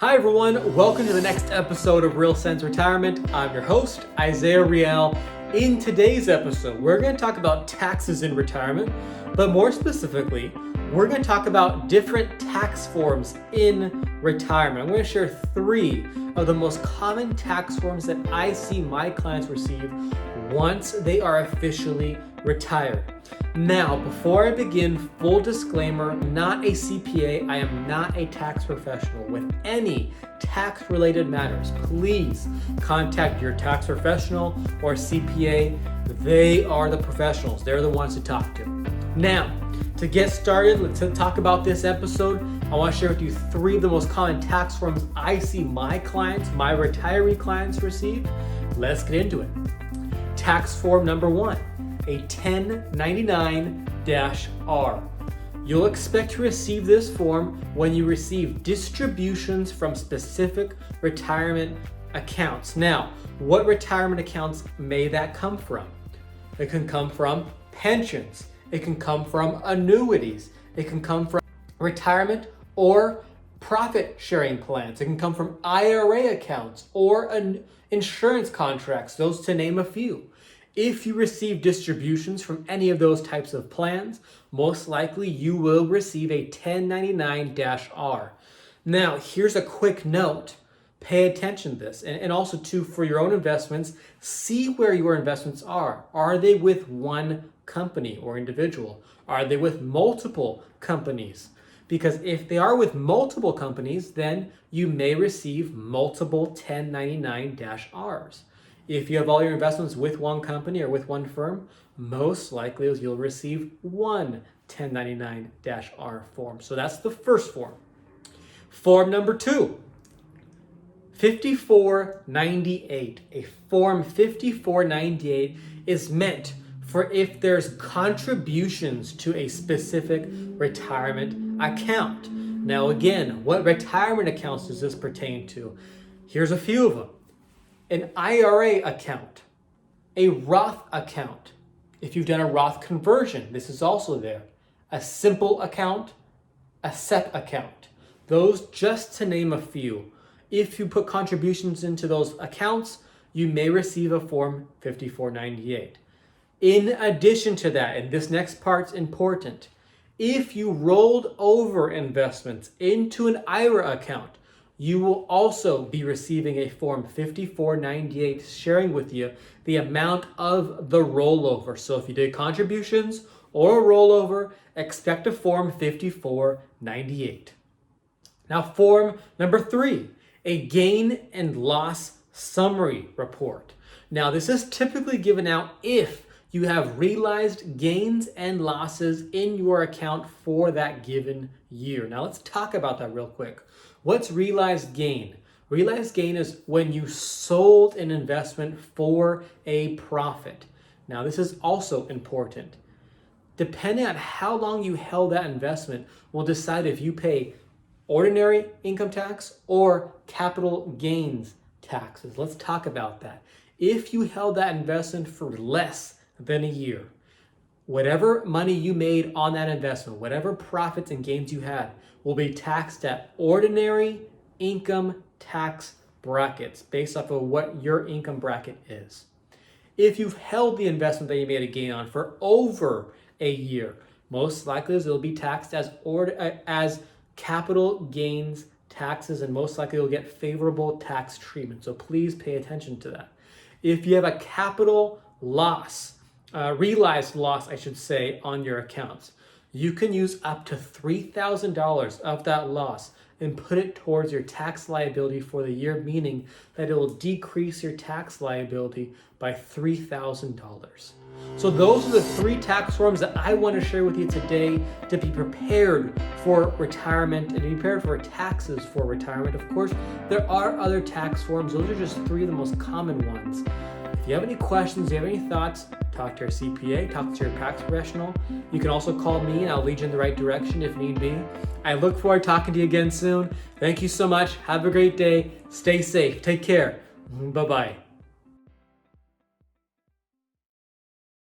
Hi everyone, welcome to the next episode of Real Sense Retirement. I'm your host, Isaiah Riel. In today's episode, we're going to talk about taxes in retirement, but more specifically, we're going to talk about different tax forms in retirement. I'm going to share 3 of the most common tax forms that I see my clients receive once they are officially retired. Now, before I begin, full disclaimer, not a CPA. I am not a tax professional. With any tax-related matters, please contact your tax professional or CPA. They are the professionals. They're the ones to talk to. Now, to get started, let's talk about this episode. I want to share with you 3 of the most common tax forms I see my clients, my retiree clients receive. Let's get into it. Tax form number 1. A 1099-R. You'll expect to receive this form when you receive distributions from specific retirement accounts. Now, what retirement accounts may that come from? It can come from pensions. It can come from annuities. It can come from retirement or profit sharing plans. It can come from IRA accounts or insurance contracts, those to name a few. If you receive distributions from any of those types of plans, most likely you will receive a 1099-R. Now, here's a quick note. Pay attention to this. And also, too, for your own investments, see where your investments are. Are they with one company or individual? Are they with multiple companies? Because if they are with multiple companies, then you may receive multiple 1099-Rs. If you have all your investments with one company or with one firm, most likely you'll receive one 1099-R form. So that's the first form. Form number 2, 5498. A form 5498 is meant for if there's contributions to a specific retirement account. Now again, what retirement accounts does this pertain to? Here's a few of them. An IRA account, a Roth account. If you've done a Roth conversion, this is also there. A simple account, a SEP account. Those just to name a few. If you put contributions into those accounts, you may receive a form 5498. In addition to that, and this next part's important, if you rolled over investments into an IRA account, you will also be receiving a form 5498 sharing with you the amount of the rollover. So if you did contributions or a rollover, expect a form 5498. Now, form number 3, a gain and loss summary report. Now, this is typically given out if you have realized gains and losses in your account for that given year. Now, let's talk about that real quick. What's realized gain? Realized gain is when you sold an investment for a profit. Now, this is also important. Depending on how long you held that investment will decide if you pay ordinary income tax or capital gains taxes. Let's talk about that. If you held that investment for less than a year, whatever money you made on that investment, whatever profits and gains you had, will be taxed at ordinary income tax brackets based off of what your income bracket is. If you've held the investment that you made a gain on for over a year, most likely it'll be taxed as capital gains taxes, and most likely you'll get favorable tax treatment. So please pay attention to that. If you have a capital loss, realized loss, I should say, on your accounts, you can use up to $3,000 of that loss and put it towards your tax liability for the year, meaning that it will decrease your tax liability by $3,000. So those are the 3 tax forms that I want to share with you today to be prepared for retirement and be prepared for taxes for retirement. Of course, there are other tax forms. Those are just 3 of the most common ones. If you have any questions, you have any thoughts, talk to your CPA, talk to your tax professional. You can also call me and I'll lead you in the right direction if need be. I look forward to talking to you again soon. Thank you so much. Have a great day. Stay safe. Take care. Bye-bye.